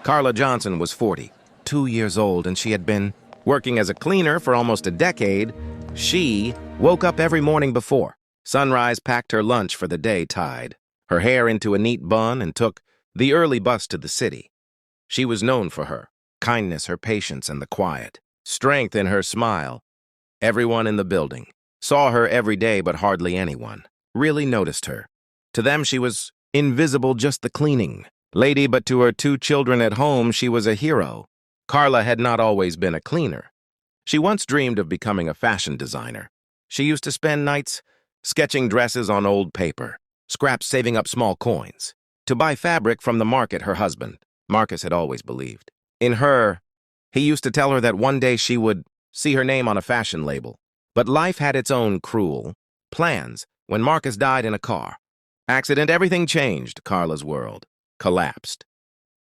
Carla Johnson was 40, 2 years old, and she had been working as a cleaner for almost a decade. She woke up every morning before sunrise, packed her lunch for the day, tied her hair into a neat bun, and took the early bus to the city. She was known for her kindness, her patience, and the quiet strength in her smile. Everyone in the building saw her every day, but hardly anyone really noticed her. To them, she was invisible, just the cleaning lady, but to her 2 children at home, she was a hero. Carla had not always been a cleaner. She once dreamed of becoming a fashion designer. She used to spend nights sketching dresses on old paper, scraps, saving up small coins to buy fabric from the market. Her husband, Marcus, had always believed in her. He used to tell her that one day she would see her name on a fashion label. But life had its own cruel plans. When Marcus died in a car accident, everything changed. Carla's world collapsed.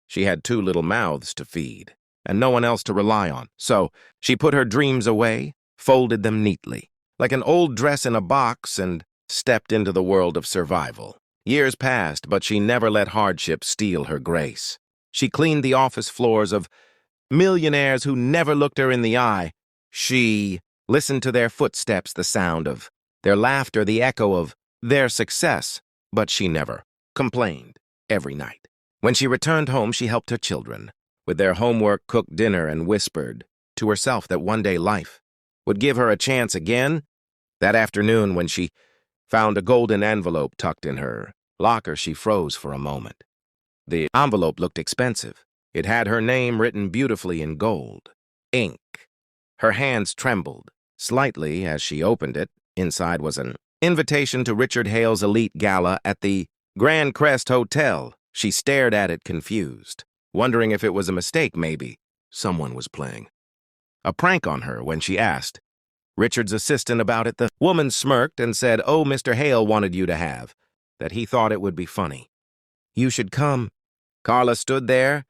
She had 2 little mouths to feed and no one else to rely on. So she put her dreams away, folded them neatly, like an old dress in a box, and stepped into the world of survival. Years passed, but she never let hardship steal her grace. She cleaned the office floors of millionaires who never looked her in the eye. She listened to their footsteps, the sound of their laughter, the echo of their success, but she never complained. Every night, when she returned home, she helped her children with their homework, cooked dinner, and whispered to herself that one day life would give her a chance again. That afternoon, when she found a golden envelope tucked in her locker, she froze for a moment. The envelope looked expensive. It had her name written beautifully in gold ink. Her hands trembled slightly as she opened it. Inside was an invitation to Richard Hale's elite gala at the Grand Crest Hotel. She stared at it, confused, wondering if it was a mistake. Maybe someone was playing a prank on her. When she asked Richard's assistant about it, the woman smirked and said, "Oh, Mr. Hale wanted you to have, that he thought it would be funny. You should come." Carla stood there,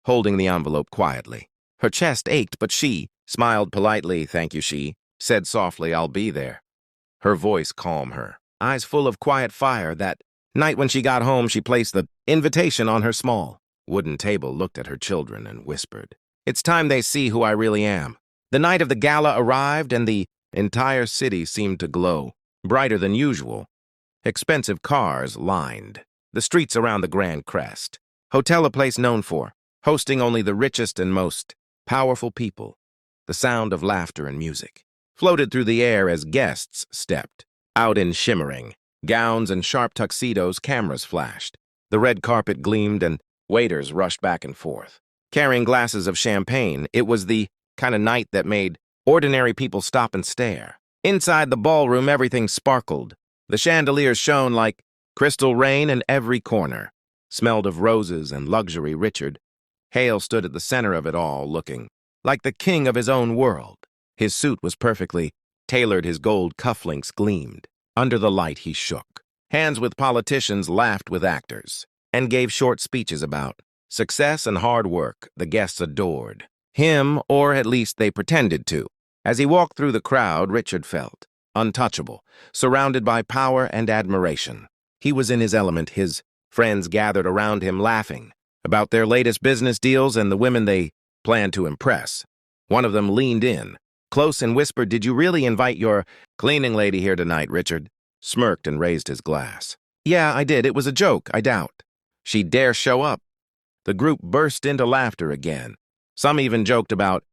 holding the envelope quietly. Her chest ached, but she smiled politely. "Thank you," she said softly. "I'll be there." Her voice calmed, her eyes full of quiet fire. That night when she got home, she placed the invitation on her small wooden table, looked at her children, and whispered, "It's time they see who I really am." The night of the gala arrived, and the entire city seemed to glow brighter than usual. Expensive cars lined the streets around the Grand Crest Hotel, a place known for hosting only the richest and most powerful people. The sound of laughter and music floated through the air as guests stepped out in shimmering gowns and sharp tuxedos. Cameras flashed, the red carpet gleamed, and waiters rushed back and forth, carrying glasses of champagne. It was the kind of night that made ordinary people stop and stare. Inside the ballroom, everything sparkled. The chandeliers shone like crystal rain, and every corner smelled of roses and luxury. Richard Hale stood at the center of it all, looking like the king of his own world. His suit was perfectly tailored, his gold cufflinks gleamed. Under the light, he shook hands with politicians, laughed with actors, and gave short speeches about success and hard work. The guests adored him, or at least they pretended to. As he walked through the crowd, Richard felt untouchable, surrounded by power and admiration. He was in his element. His friends gathered around him, laughing about their latest business deals and the women they planned to impress. One of them leaned in close and whispered, "Did you really invite your cleaning lady here tonight?" Richard smirked and raised his glass. "Yeah, I did. It was a joke, I doubt she dare show up." The group burst into laughter again. Some even joked about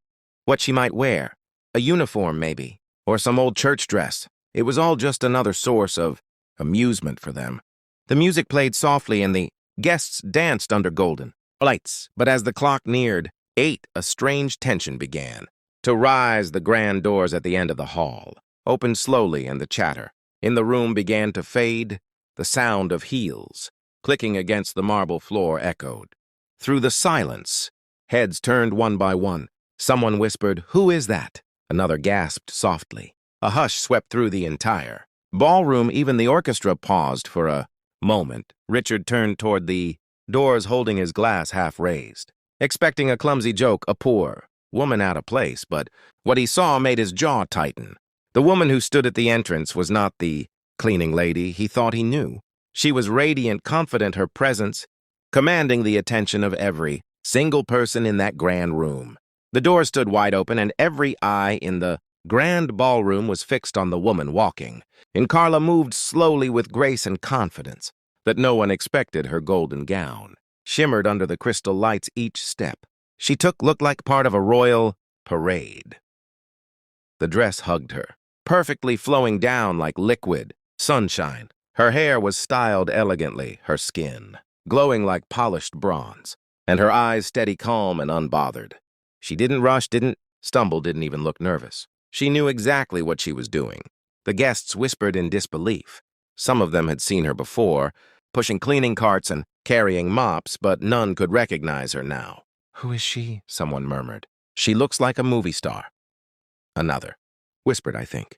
what she might wear, a uniform maybe, or some old church dress. It was all just another source of amusement for them. The music played softly and the guests danced under golden lights. But as the clock neared 8, a strange tension began to rise. The grand doors at the end of the hall opened slowly, and the chatter in the room began to fade. The sound of heels clicking against the marble floor echoed through the silence. Heads turned one by one. Someone whispered, "Who is that?" Another gasped softly. A hush swept through the entire ballroom. Even the orchestra paused for a moment. Richard turned toward the doors, holding his glass half raised, expecting a clumsy joke, a poor woman out of place, but what he saw made his jaw tighten. The woman who stood at the entrance was not the cleaning lady he thought he knew. She was radiant, confident, her presence commanding the attention of every single person in that grand room. The door stood wide open, and every eye in the grand ballroom was fixed on the woman walking. And Carla moved slowly with grace and confidence that no one expected. Her golden gown shimmered under the crystal lights. Each step she took looked like part of a royal parade. The dress hugged her, perfectly flowing down like liquid sunshine. Her hair was styled elegantly, her skin glowing like polished bronze, and her eyes steady, calm, and unbothered. She didn't rush, didn't stumble, didn't even look nervous. She knew exactly what she was doing. The guests whispered in disbelief. Some of them had seen her before, pushing cleaning carts and carrying mops, but none could recognize her now. "Who is she?" someone murmured. "She looks like a movie star." Another whispered, "I think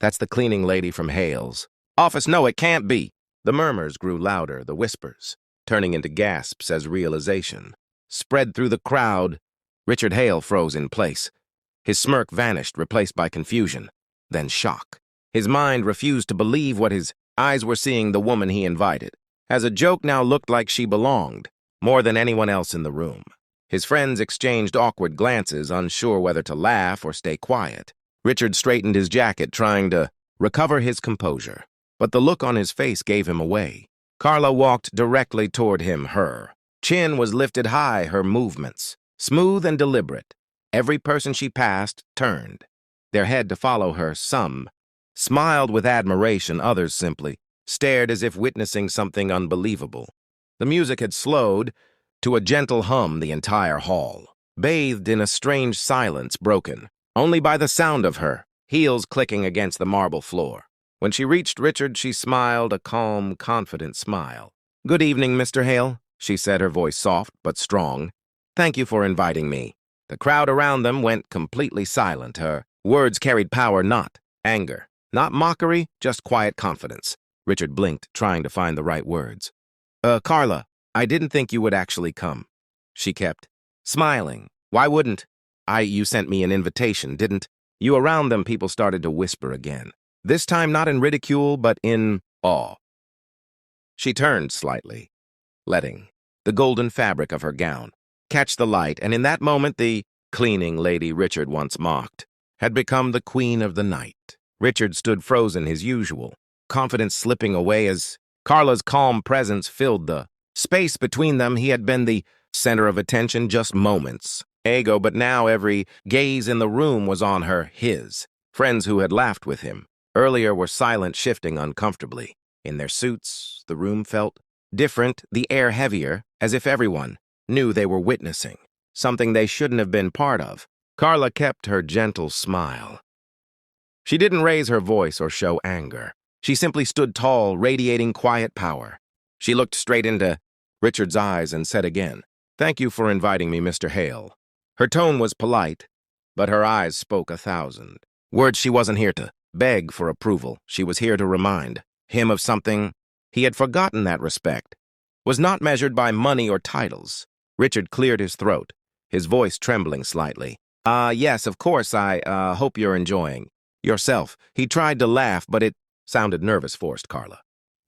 that's the cleaning lady from Hale's office." "No, it can't be." The murmurs grew louder, the whispers turning into gasps as realization spread through the crowd. Richard Hale froze in place. His smirk vanished, replaced by confusion, then shock. His mind refused to believe what his eyes were seeing. The woman he invited, as a joke, now looked like she belonged more than anyone else in the room. His friends exchanged awkward glances, unsure whether to laugh or stay quiet. Richard straightened his jacket, trying to recover his composure, but the look on his face gave him away. Carla walked directly toward him. Her chin was lifted high, her movements smooth and deliberate. Every person she passed turned their head to follow her. Some smiled with admiration, others simply stared as if witnessing something unbelievable. The music had slowed to a gentle hum. The entire hall bathed in a strange silence, broken only by the sound of her heels clicking against the marble floor. When she reached Richard, she smiled, a calm, confident smile. "Good evening, Mr. Hale," she said, her voice soft but strong. "Thank you for inviting me." The crowd around them went completely silent. Her words carried power, not anger, not mockery, just quiet confidence. Richard blinked, trying to find the right words. Carla, I didn't think you would actually come." She kept smiling. "Why wouldn't you sent me an invitation, didn't you?" Around them, people started to whisper again. This time not in ridicule, but in awe. She turned slightly, letting the golden fabric of her gown catch the light, and in that moment the cleaning lady Richard once mocked had become the queen of the night. Richard stood frozen, his usual confidence slipping away as Carla's calm presence filled the space between them. He had been the center of attention just moments ago, but now every gaze in the room was on her. His friends who had laughed with him earlier were silent, shifting uncomfortably. In their suits, the room felt different, the air heavier, as if everyone knew they were witnessing something they shouldn't have been part of. Carla kept her gentle smile. She didn't raise her voice or show anger. She simply stood tall, radiating quiet power. She looked straight into Richard's eyes and said again, "Thank you for inviting me, Mr. Hale." Her tone was polite, but her eyes spoke 1,000 words. She wasn't here to beg for approval. She was here to remind him of something he had forgotten. That respect was not measured by money or titles. Richard cleared his throat, his voice trembling slightly. Yes, of course, I hope you're enjoying yourself." He tried to laugh, but it sounded nervous, forced. Carla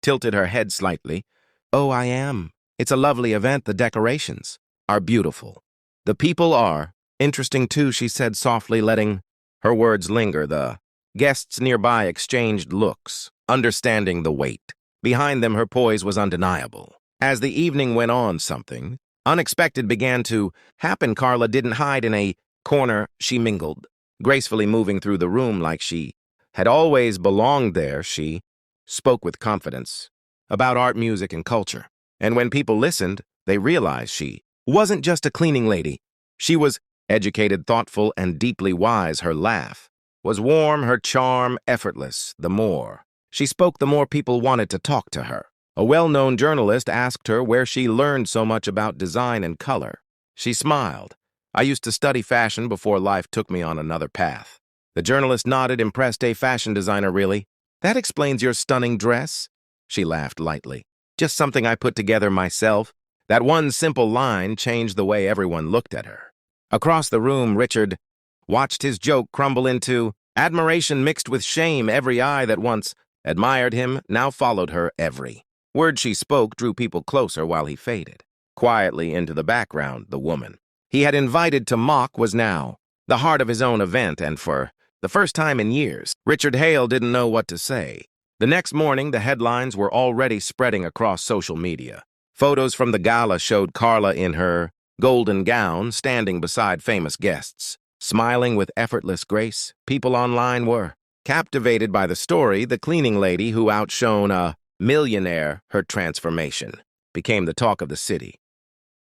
tilted her head slightly. "Oh, I am. It's a lovely event. The decorations are beautiful. The people are interesting too," she said softly, letting her words linger. The guests nearby exchanged looks, understanding the weight behind them. Her poise was undeniable. As the evening went on, something unexpected began to happen. Carla didn't hide in a corner. She mingled, gracefully moving through the room like she had always belonged there. She spoke with confidence about art, music, and culture. And when people listened, they realized she wasn't just a cleaning lady. She was educated, thoughtful, and deeply wise. Her laugh was warm, her charm effortless. The more she spoke, the more people wanted to talk to her. A well-known journalist asked her where she learned so much about design and color. She smiled. "I used to study fashion before life took me on another path." The journalist nodded, impressed. "A fashion designer, really? That explains your stunning dress." She laughed lightly. "Just something I put together myself." That one simple line changed the way everyone looked at her. Across the room, Richard watched his joke crumble into admiration mixed with shame. Every eye that once admired him now followed her. Every word she spoke drew people closer while he faded. Quietly into the background, the woman he had invited to mock was now the heart of his own event, and for the first time in years, Richard Hale didn't know what to say. The next morning, the headlines were already spreading across social media. Photos from the gala showed Carla in her golden gown, standing beside famous guests. Smiling with effortless grace, people online were captivated by the story. The cleaning lady who outshone a millionaire, her transformation, became the talk of the city.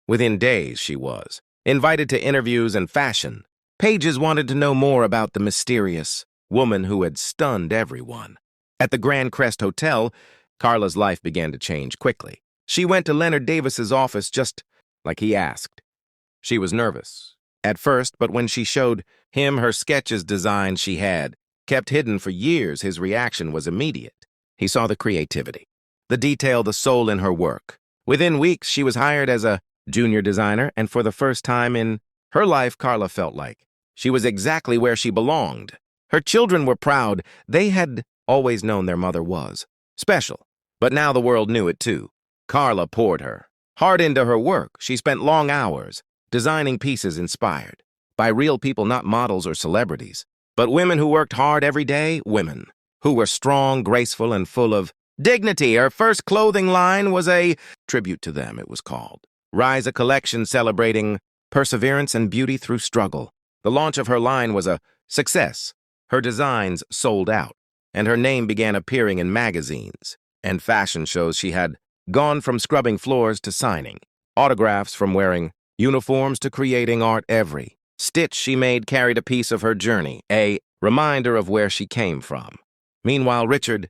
Within days, she was invited to interviews and fashion. Pages wanted to know more about the mysterious woman who had stunned everyone. At the Grand Crest Hotel, Carla's life began to change quickly. She went to Leonard Davis's office just like he asked. She was nervous at first, but when she showed him her sketches designs she had kept hidden for years, his reaction was immediate. He saw the creativity, the detail, the soul in her work. Within weeks, she was hired as a junior designer, and for the first time in her life, Carla felt like she was exactly where she belonged. Her children were proud. They had always known their mother was special, but now the world knew it too. Carla poured her heart into her work. She spent long hours designing pieces inspired by real people, not models or celebrities, but women who worked hard every day, women who were strong, graceful, and full of dignity. Her first clothing line was a tribute to them, it was called. Rise, a collection celebrating perseverance and beauty through struggle. The launch of her line was a success. Her designs sold out, and her name began appearing in magazines and fashion shows. She had gone from scrubbing floors to signing autographs, from wearing uniforms to creating art. Every stitch she made carried a piece of her journey, a reminder of where she came from. Meanwhile, Richard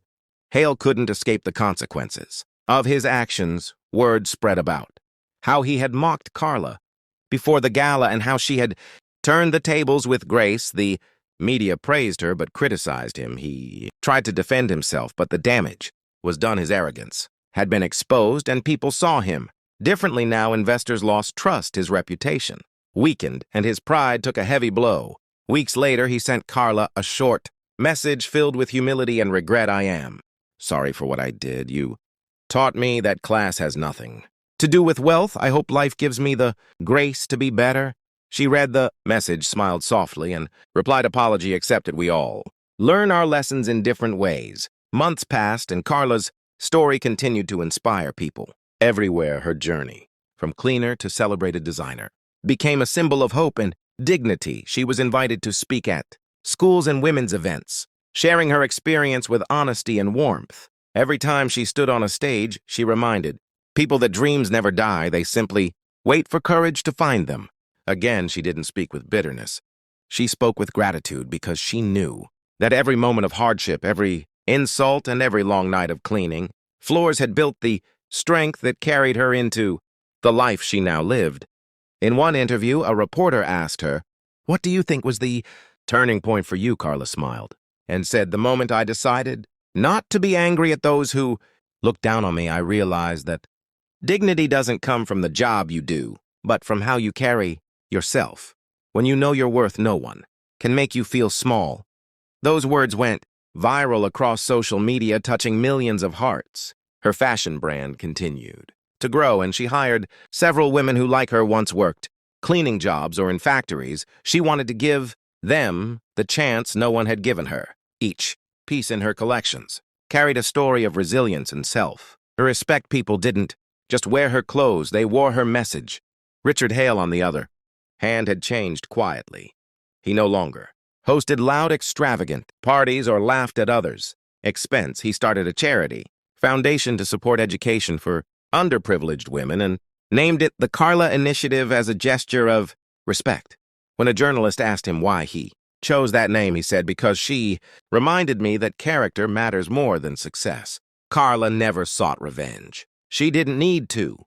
Hale couldn't escape the consequences of his actions. Word spread about how he had mocked Carla before the gala and how she had turned the tables with grace. The media praised her but criticized him. He tried to defend himself, but the damage was done. His arrogance had been exposed, and people saw him differently now. Investors lost trust. His reputation weakened, and his pride took a heavy blow. Weeks later, he sent Carla a short message filled with humility and regret. I am sorry for what I did. You taught me that class has nothing to do with wealth. I hope life gives me the grace to be better. She read the message, smiled softly, and replied, apology accepted. We all learn our lessons in different ways. Months passed, and Carla's story continued to inspire people. Everywhere, her journey, from cleaner to celebrated designer, became a symbol of hope and dignity. She was invited to speak at schools and women's events, sharing her experience with honesty and warmth. Every time she stood on a stage, she reminded people that dreams never die. They simply wait for courage to find them. Again, she didn't speak with bitterness. She spoke with gratitude, because she knew that every moment of hardship, every insult, and every long night of cleaning floors had built the strength that carried her into the life she now lived. In one interview, a reporter asked her, "What do you think was the turning point for you?" Carla smiled and said, "The moment I decided not to be angry at those who looked down on me. I realized that dignity doesn't come from the job you do, but from how you carry yourself. When you know your worth, no one can make you feel small." Those words went viral across social media, touching millions of hearts. Her fashion brand continued to grow, and she hired several women who, like her, once worked cleaning jobs or in factories. She wanted to give them the chance no one had given her. Each piece in her collections carried a story of resilience and self. Her respect people didn't just wear her clothes, they wore her message. Richard Hale, on the other hand, had changed quietly. He no longer hosted loud, extravagant parties or laughed at others' expense. He started a charity foundation to support education for underprivileged women and named it the Carla Initiative as a gesture of respect. When a journalist asked him why he chose that name, he said, "Because she reminded me that character matters more than success." Carla never sought revenge. She didn't need to.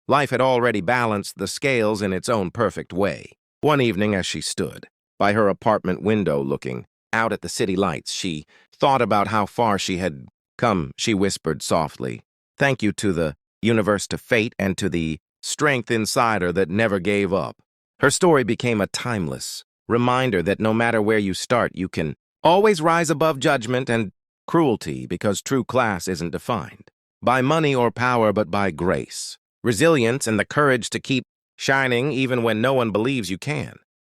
Life had already balanced the scales in its own perfect way. One evening, as she stood by her apartment window looking out at the city lights, she thought about how far she had come. She whispered softly, "Thank you to the universe, to fate, and to the strength inside her that never gave up." Her story became a timeless reminder that no matter where you start, you can always rise above judgment and cruelty, because true class isn't defined by money or power, but by grace, resilience, and the courage to keep shining even when no one believes you can.